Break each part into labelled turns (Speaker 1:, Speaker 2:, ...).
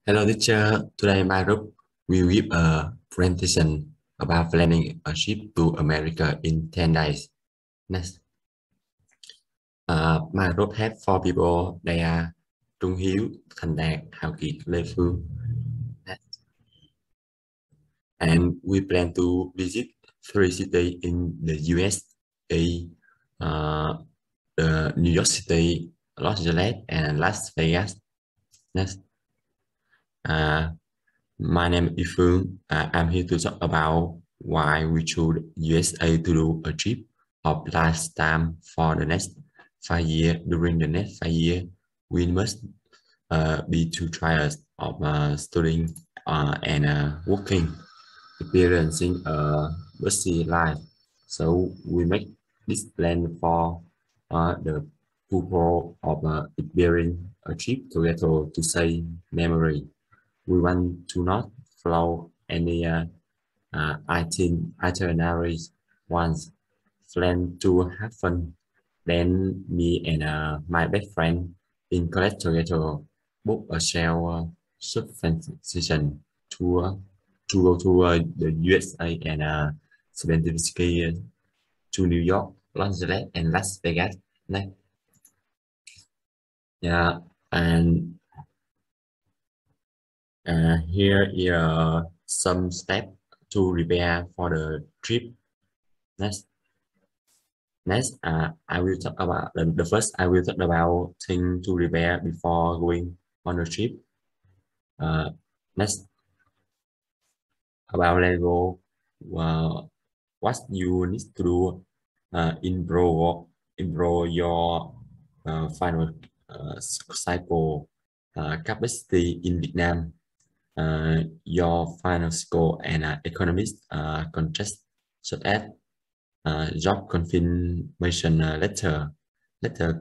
Speaker 1: Hello teacher, today my group will give a presentation about planning a trip to America in 10 days. Next. My group has 4 people. They are Trung Hiếu, Thành Đạt, Hào Kiệt, Lê Phương. Next. And we plan to visit 3 cities in the USA, the New York City, Los Angeles, and Las Vegas. Next. My name is Phương. I'm here to talk about why we choose USA to do a trip of lifetime for the next 5 years. During the next 5 years, we must be 2 trials of studying and working, experiencing a busy life. So we make this plan for the purpose of experiencing a trip together to save memory. We want to not follow any itineraries once. Plan to have fun. Then me and my best friend in college together book a shell subvention tour to go to the USA and specifically to New York, Los Angeles, and Las Vegas. Next. Yeah, and here are some steps to prepare for the trip. Next, I will talk about the first. I will talk about things to prepare before going on the trip. Next, about level, what you need to do improve your final cycle capacity in Vietnam. Your final score and economist contrast such as job confirmation letter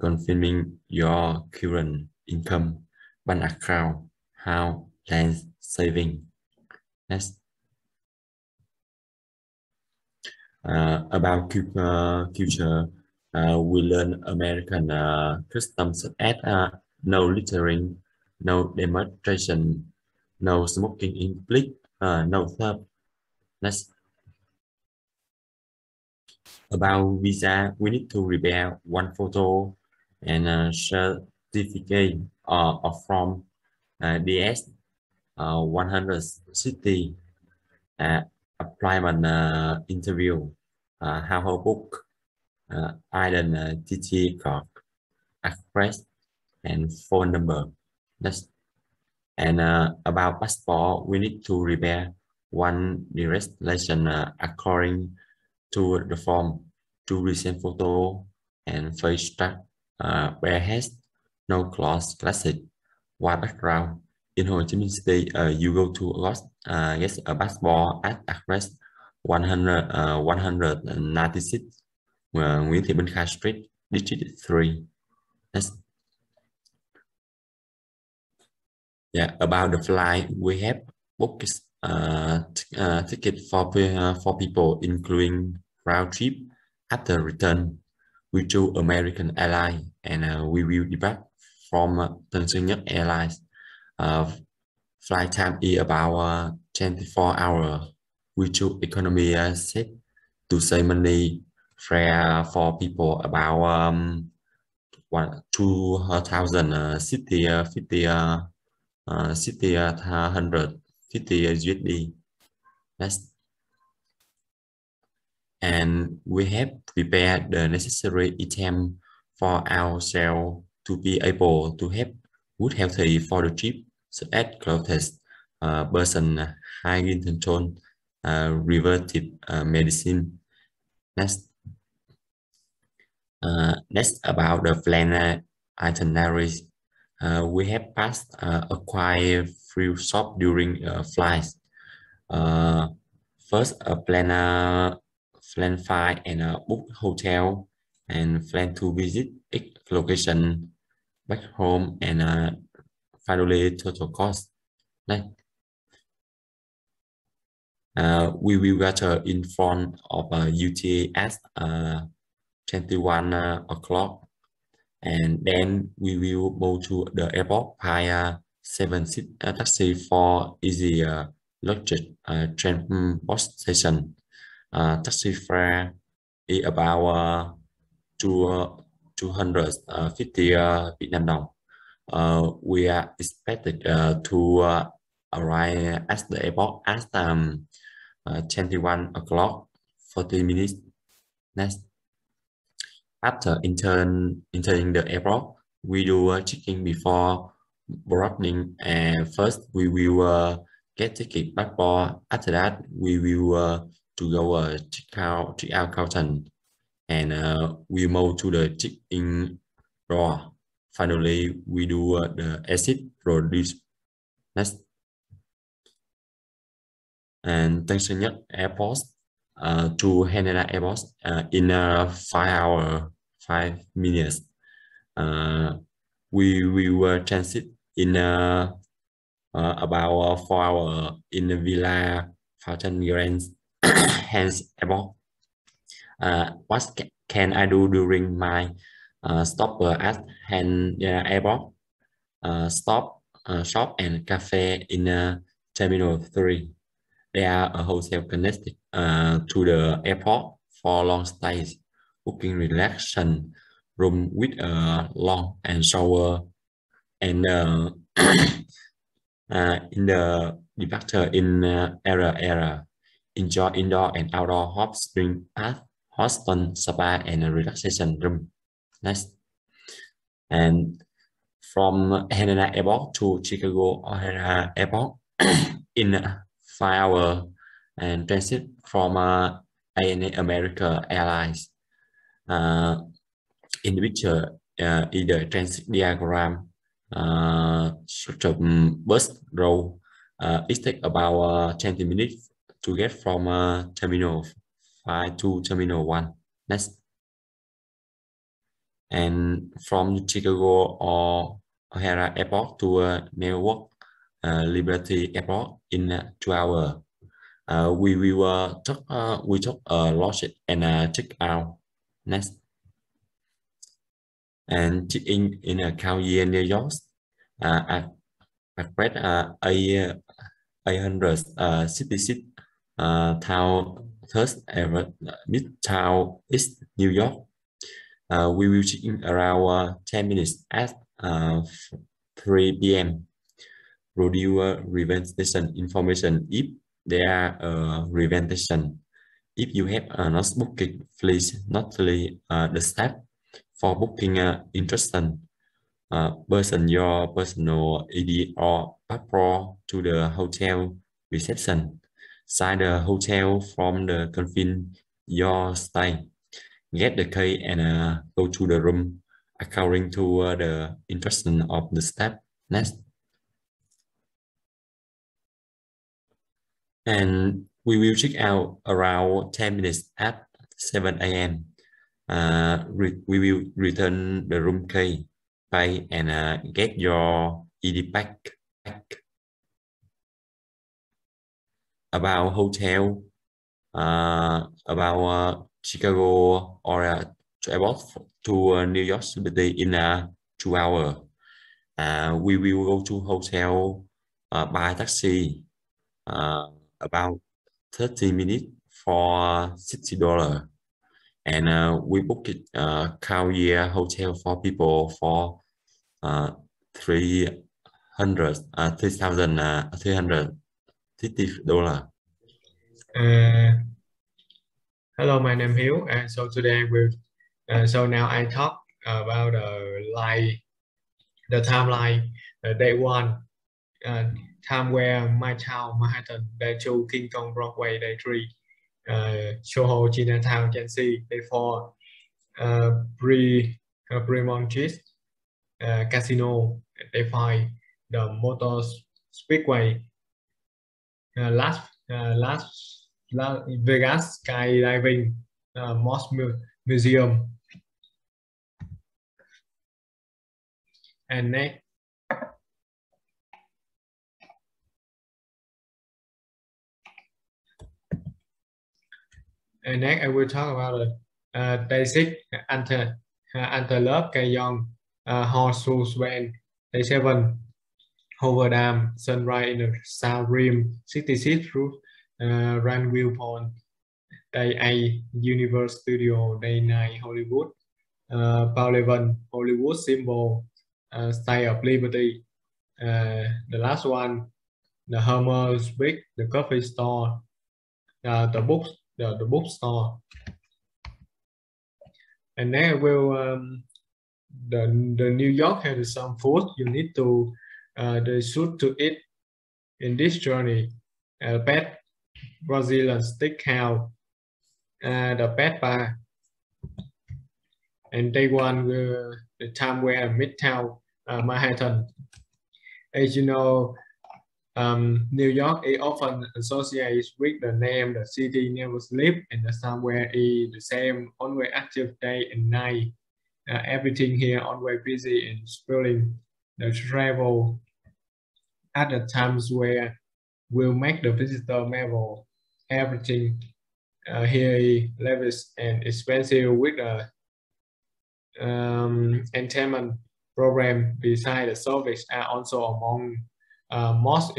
Speaker 1: confirming your current income, bank account, house, land saving. Next. About culture, we learn American customs such as no littering, no demonstration, no smoking in public, no theft. Next. About visa, we need to prepare one photo and a certificate from DS 160 employment interview, household book, identity card, address, and phone number. Next. And about passport, we need to prepare one relation according to the form, to recent photo and face track, bare head, no clothes, classic, white background. In Ho Chi Minh City, you go to get a passport at address 196 Nguyễn Thị Minh Khai Street, District 3. That's, yeah, about the flight, we have booked ticket for people, including round trip. After return, we choose American Airlines and we will depart from Tân Sơn Nhất Airlines. Flight time is about 24 hours. We choose economy seat to save money. Fare for people about 2,000 city 150 USD. And we have prepared the necessary item for ourselves to be able to have good healthy for the trip, such as clothes, person hygiene control, preventive medicine. Next. Next, about the plan itineraries. We have passed acquire free shop during flights. First, plan flight and book hotel, and plan to visit each location back home, and finally total cost. Next. We will gather in front of UTA at 21 o'clock, and then we will go to the airport by 7 seat taxi for easy luggage transport station. Taxi fare is about 250 Việt Nam đồng. We are expected to arrive at the airport at 21 o'clock 40 minutes. Next, after entering the airport, we do checking before boarding, and first we will get ticket passport. After that, we will to go check out counter, and we move to the check-in door. Finally, we do the exit produce. Next, and Tân Nhất Airport to Haneda Airport in 5 minutes. We will transit in about 4 hours in the Villa Fountain Grand Hands Airport. What can I do during my stop at Haneda Airport? Stop, shop and cafe in Terminal 3. There are a hotel connected to the airport for long stays, booking relaxation room with a long and shower, and in the departure in area, enjoy indoor and outdoor hot spring bath, hot stone spa, and a relaxation room. Next, and from Haneda Airport to Chicago O'Hare Airport in 5 hours, and transit from ANA America Airlines. In the picture, either transit diagram such a bus row. It takes about 20 minutes to get from Terminal 5 to Terminal 1. Next. And from Chicago or O'Hare Airport to Newark Liberty Airport in 2 hours. We took a lodge and check out. Next, and check in a California, New York. I read 866 town first ever Midtown East New York. We will check in around 10 minutes at 3 p.m. Produce reservation information if there are reservation. If you have not booked, please notify the staff for booking interested person your personal ID or passport to the hotel reception. Sign the hotel from the confirm your stay. Get the key and go to the room according to the instruction of the staff. Next. And we will check out around 10 minutes at 7 a.m. We will return the room key, pay, and get your ID back. About hotel, about Chicago or airport to New York City in 2 hours. We will go to hotel by taxi. About 30 minutes for $60, and we booked it California hotel for people for $350.
Speaker 2: Hello, my name is Hiếu, and so today so now I talk about the timeline. Day 1, Time Square, Midtown Manhattan. Day 2, King Kong Broadway. Day 3, Soho Chinatown, Chelsea. Day 4, Fremont Casino. Day 5, the Motor Speedway. Las Vegas Skydiving, Moss Museum. And next, I will talk about Day 6, Antelope Canyon, Horseshoe Bend. Day 7, Hoover Dam, Sunrise in the South Rim, 66 Roof, Run Viewpoint, Day A, Universal Studio, Day 9, Hollywood, Paul Levin, Hollywood Symbol, Style of Liberty. The last one, the Hermes Big, the coffee store, the bookstore. And then the New York has some food you need to they should to eat in this journey. Pet Brazilian steakhouse, the pet bar, and day one the time where Midtown Manhattan. As you know, New York is often associated with the name the city never sleep and the somewhere is the same always active day and night. Everything here always busy and spilling the travel at the times where will make the visitor marvel. Everything here is lavish and expensive with a entertainment program beside the service are also among most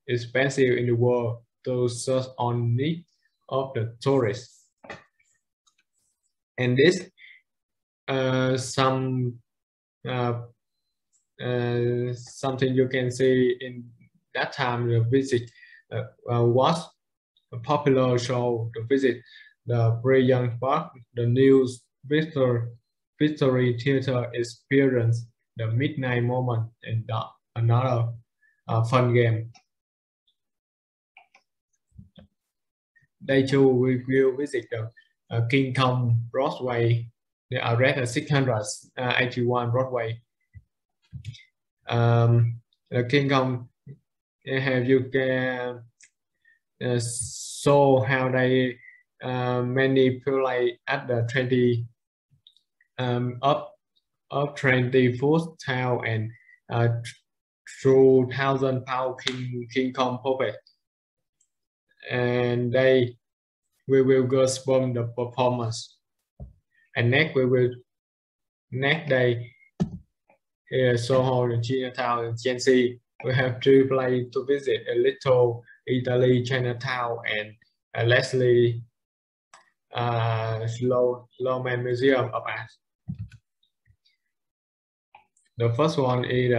Speaker 2: expensive in the world to serve on needs of the tourists. And this something you can see in that time the visit was a popular show to visit the Brilliant Park, the news Victory Theater experience, the Midnight Moment, and another fun game. Day 2, we will visit the King Kong Broadway, the address 681 Broadway. The King Kong, have you can show how they manipulate at the 20 of 24th town and 2,000-pound King Kong puppet, and we will go from the performance. And next day here Soho and Chinatown and Chelsea. We have 2 places to visit: a Little Italy, Chinatown, and Leslie Sloman Museum of Art. The first one is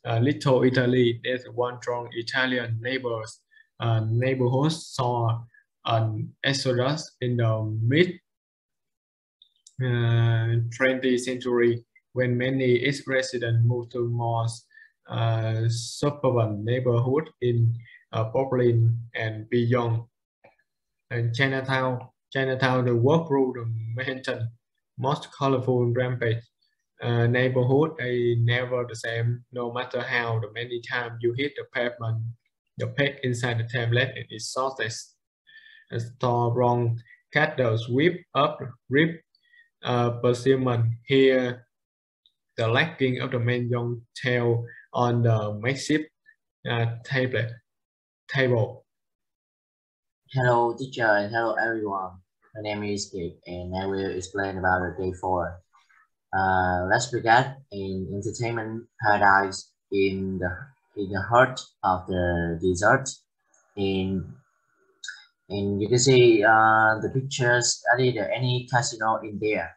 Speaker 2: Little Italy. There's one strong Italian neighborhood saw an exodus in the mid 20th century when many ex-residents moved to more suburban neighborhood in Brooklyn and beyond. And Chinatown, the walk through the Manhattan, most colorful rampage neighborhood is never the same, no matter how many times you hit the pavement. The peg inside the tablet is softest. A store wrong candles whip up rip persimmon here. The lacking of the main young tail on the makeshift table.
Speaker 3: Hello teacher and hello everyone. My name is Kate and I will explain about the day 4. Let's begin in entertainment paradise in the heart of the desert. And you can see the pictures added any casino in there.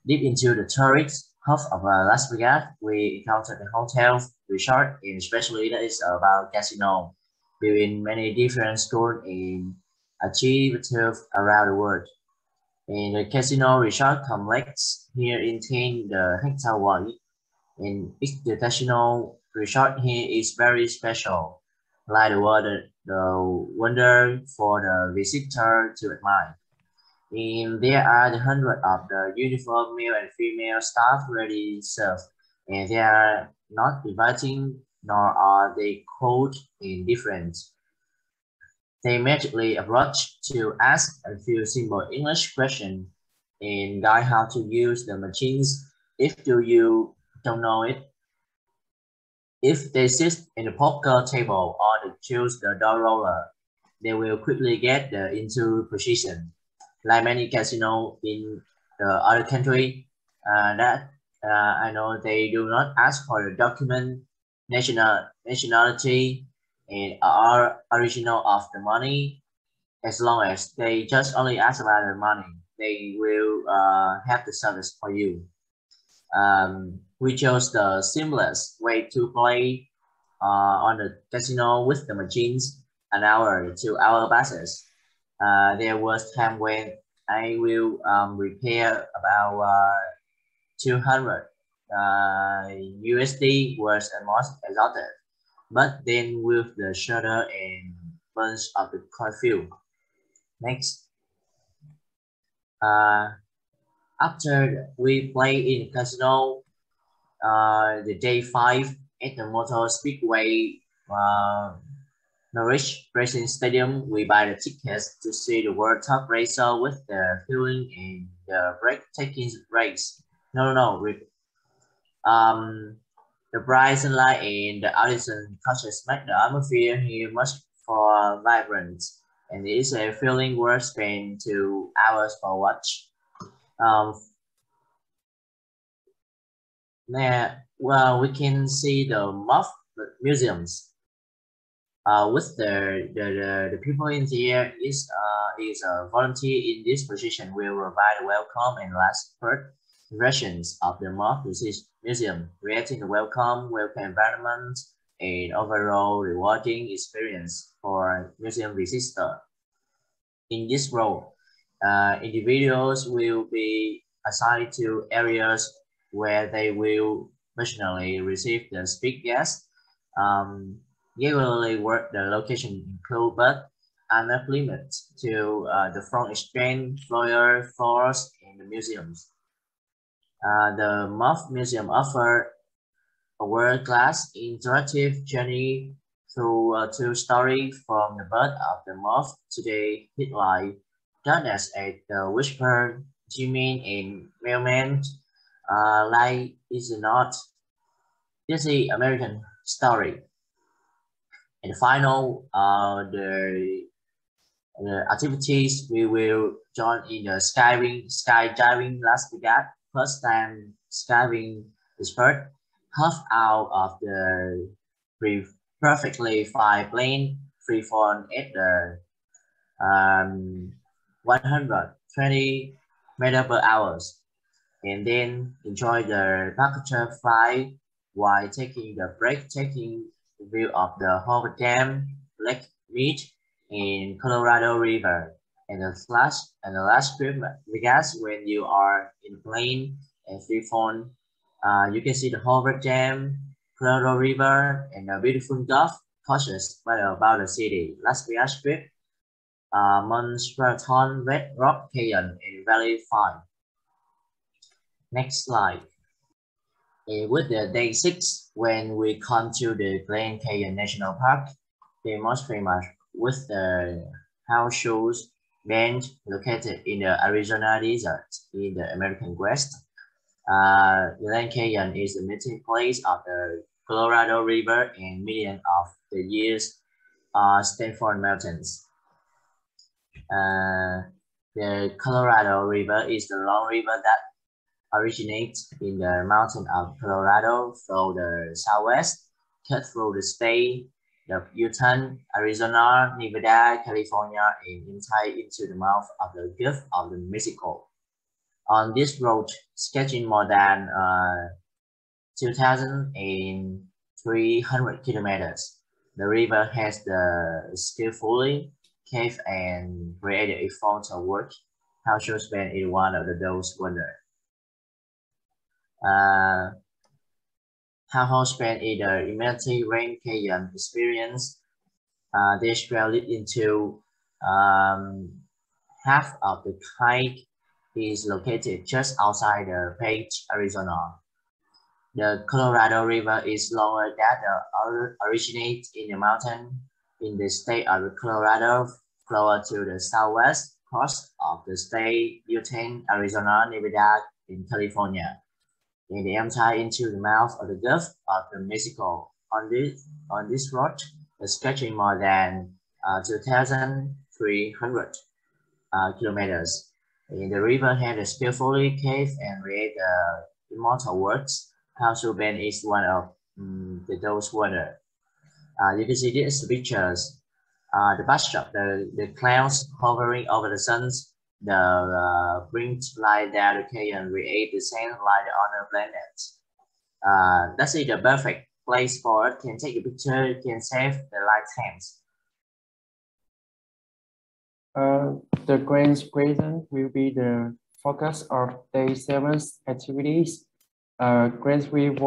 Speaker 3: Deep into the tourist hub of Las Vegas, we encountered the hotel, resort, and especially that is about casino, between many different schools and achievements around the world. In the casino resort complex here contains the hectare wide, and the casino resort here is very special, like the wonder for the visitor to admire. And there are the hundred of the uniform male and female staff ready served, and they are not inviting nor are they cold and different. They immediately approach to ask a few simple English questions and guide how to use the machines if you don't know it. If they sit in the poker table or they choose the door roller, they will quickly get into position. Like many casinos in the other country, I know they do not ask for the document, nationality and are original of the money. As long as they just only ask about the money, they will have the service for you. We chose the seamless way to play on the casino with the machines an hour to hour passes. There was time when I will repair about 200 USD was almost exhausted, but then with the shutter and bunch of the curfew. Next, after we play in casino, the day 5 at the Motor Speedway Norwich Racing Stadium, we buy the tickets to see the world top racer with the thrilling and the breathtaking race. The bright sunlight and the audition touches make the atmosphere here much more vibrant, and it is a feeling worth spending 2 hours for watch. Well, we can see the MOF museums. With the people in here is a volunteer in this position will provide a welcome and last first impressions of the MOF museum, creating a welcome environment and overall rewarding experience for museum visitor. In this role, individuals will be assigned to areas where they will personally receive the speak guests. Usually work the location include but are not limited to the front exchange, floors, and the museums. The MOF Museum offers a world-class interactive journey through a two-story from the birth of the MOF to the headlight, darkness at the whisper, Jimin and Mailman, light is not. This is American story. And final, the activities we will join in the skydiving Las Vegas. First time skydiving is first. Half out of the perfectly fly plane free fall at the 120 meters per hour, and then enjoy the parachute flight while taking the breathtaking view of the Hoover Dam, Lake Mead, in Colorado River, and the last trip Vegas when you are in plane and free fall. You can see the Hoover Dam, Colorado River, and the beautiful golf courses about the city. Las Vegas Strip, Marathon, Red Rock Canyon, and Valley 5. Next slide. With the day 6, when we come to the Grand Canyon National Park, the most famous with the horseshoes bend located in the Arizona desert in the American West. The Grand Canyon is the meeting place of the Colorado River and millions of the years Stanford Mountains. The Colorado River is the long river that originates in the mountain of Colorado through the southwest, cut through the state of Utah, Arizona, Nevada, California, and into the mouth of the Gulf of Mexico. On this road, sketching more than 2,300 kilometers, the river has the skillfully caved and created a font of work. How should spend is one of those wonders. How spend is the immense Grand Canyon experience. This trail leads into half of the hike is located just outside the Page, Arizona. The Colorado River is longer than originates in the mountain in the state of Colorado, flows to the southwest coast of the state, Utah, Arizona, Nevada, and California, and they empty into the mouth of the Gulf of Mexico. On this route, stretching more than 2,300 kilometers. And the river had skillfully caved and created immortal works. Council Bend is one of those weather. You can see these pictures. The backdrop, the clouds hovering over the suns, the brings light down the cave and create the same light on the planets. That's the perfect place for it. Can take a picture, can save the light times.
Speaker 4: The Grand Squadron will be the focus of Day 7's activities. Grand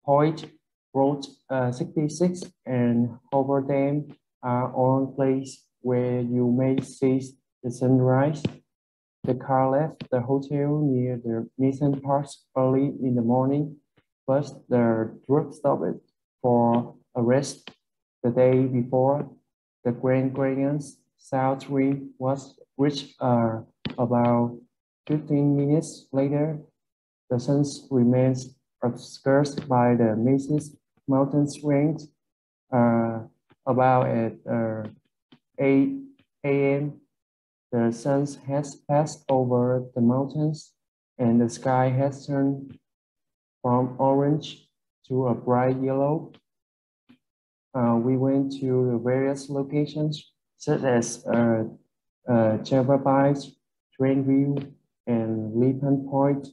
Speaker 4: Point, Road 66, and Hoover Dam are all places where you may see the sunrise. The car left the hotel near the Nathan Parks early in the morning, but the truck stopped for a rest the day before. The Grand Canyon's south rim was reached about 15 minutes later. The sun remains obscured by the massive mountain range. About at 8 a.m., the sun has passed over the mountains and the sky has turned from orange to a bright yellow. We went to the various locations such as Java Bites, Trainview, and Lipan Point.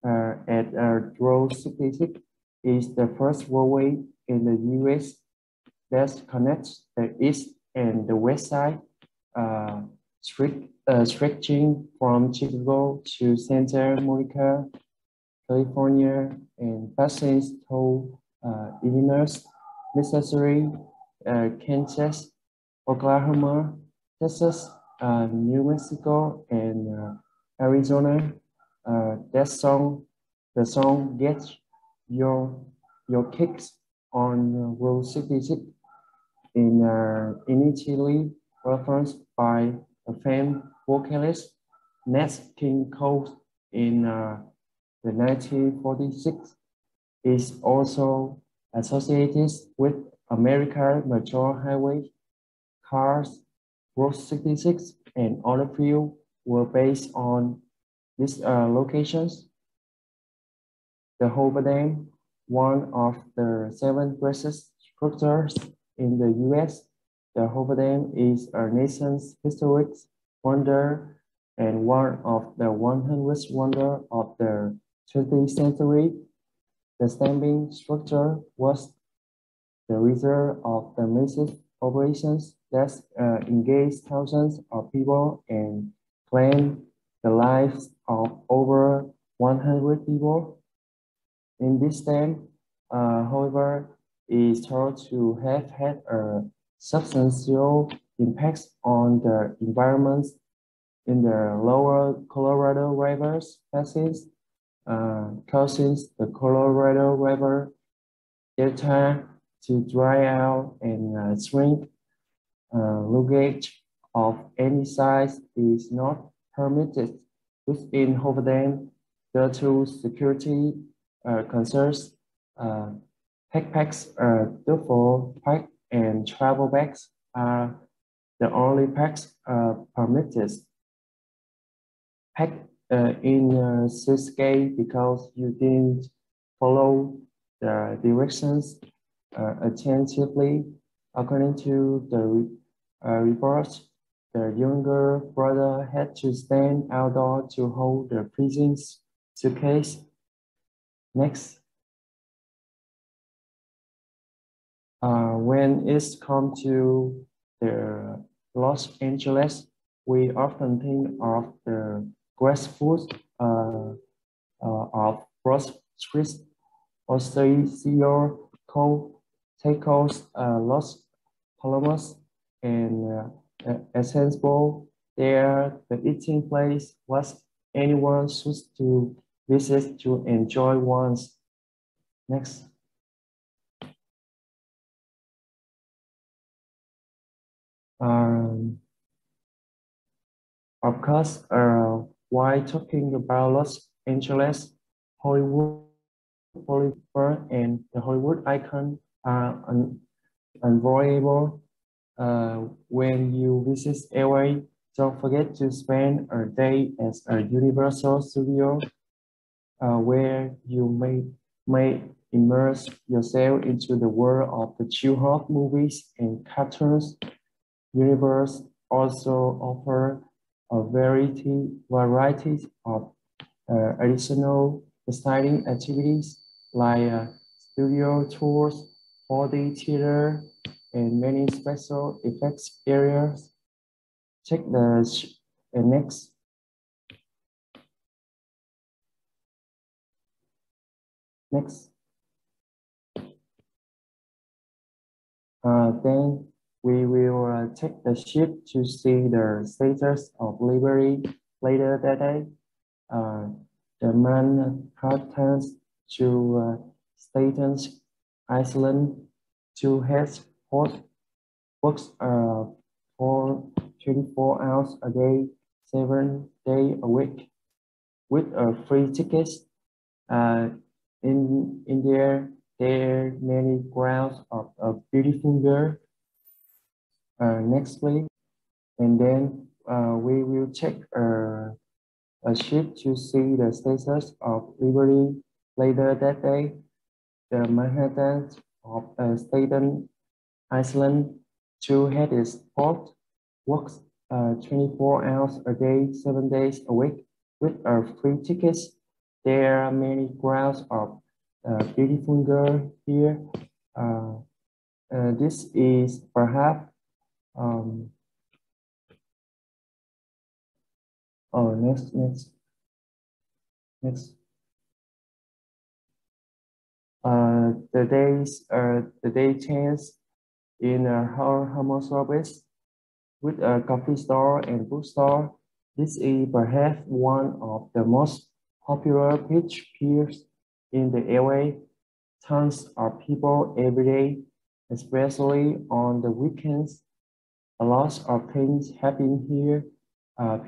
Speaker 4: At Road 66 is the first roadway in the U.S. that connects the east and the west side, stretching from Chicago to Santa Monica, California, and passes through Illinois, Missouri, Kansas, Oklahoma, Texas, New Mexico, and Arizona. The song Get Your Kicks on Road 66 initially referenced by a famed vocalist Nat King Cole in the 1946 is also associated with America's major highway. Cars, Road 66, and other few were based on these locations. The Hoover Dam, one of the 7 greatest structures in the U.S., the Hoover Dam is a nation's historic wonder and one of the 100th wonders of the 20th century. The standing structure was the result of the massive operations that engaged thousands of people and claimed the lives of over 100 people. In this dam, however, is thought to have had a substantial impact on the environment in the lower Colorado River's passage, causing the Colorado River delta to dry out and shrink. Luggage of any size is not permitted within Hoover Dam due to security concerns. Backpacks, duffel bag, and travel bags are the only packs permitted. Pack in suitcase because you didn't follow the directions attentively. According to the reports, the younger brother had to stand outdoors to hold the prison's suitcase. Next. When it's come to the Los Angeles, we often think of the grassroots of Broad Street, Osceola, Tacos, Los Palomas, and Essence Bowl. There, the eating place was anyone choose to visit to enjoy once. Next. Of course, while talking about Los Angeles, Hollywood, Bolivar, and the Hollywood icon are unavoidable. When you visit LA, don't forget to spend a day at a Universal Studio, where you may immerse yourself into the world of the childhood movies and cartoons. Universe also offer a variety of additional exciting activities like studio tours, 4D theater, and many special effects areas. Check the next. Then we will take the ship to see the status of Liberty later that day. The Manhattan to Staten Island to head port works for 24 hours a day, 7 days a week, with a free tickets. In there are many grounds of a beautiful girl. Next, please. And then we will check a ship to see the status of Liberty later that day. The Manhattan of Staten Island to head its port works 24 hours a day, 7 days a week with free tickets. There are many grounds of beautiful girl here. This is perhaps next. The day chance in her homoservice with a coffee store and bookstore. This is perhaps one of the most popular beach piers in the LA. Tons of people every day, especially on the weekends. A lot of things happen here.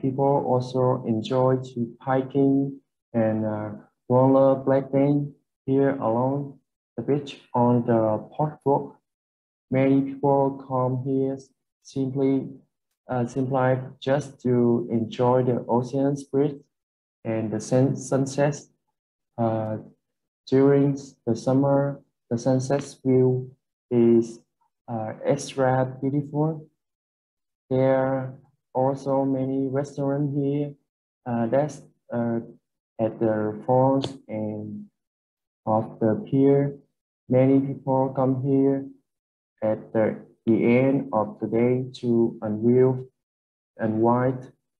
Speaker 4: People also enjoy to hiking and rollerblading here along the beach on the boardwalk. Many people come here simply just to enjoy the ocean breeze and the sunsets. During the summer, the sunset view is extra beautiful. There are also many restaurants here that's at the falls and of the pier. Many people come here at the end of the day to unwind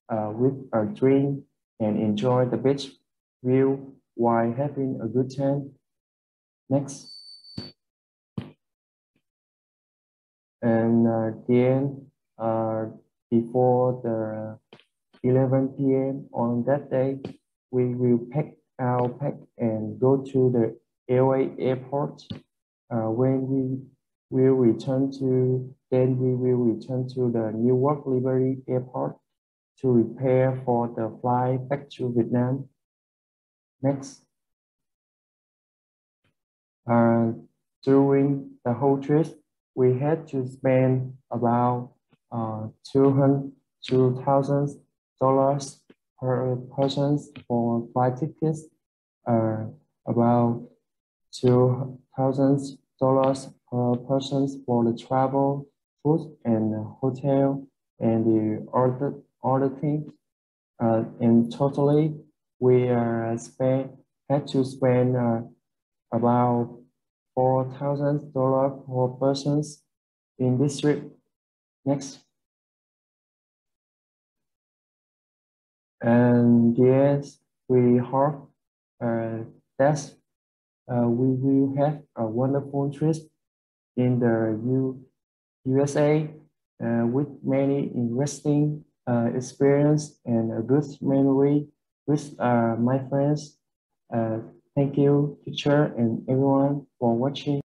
Speaker 4: with a drink and enjoy the beach view while having a good time. Next. And then before the 11 p.m. on that day, we will pack and go to the LA airport. When we will return to the Newark Liberty Airport to prepare for the flight back to Vietnam. Next. During the whole trip, we had to spend about $2,000 per person for flight tickets, about $2,000 per person for the travel, food, and hotel, and the other things. And totally, we had to spend about $4,000 per person in this trip. Next. And yes, we hope that we will have a wonderful trip in the USA with many interesting experience and a good memory with my friends. Thank you, teacher, and everyone for watching.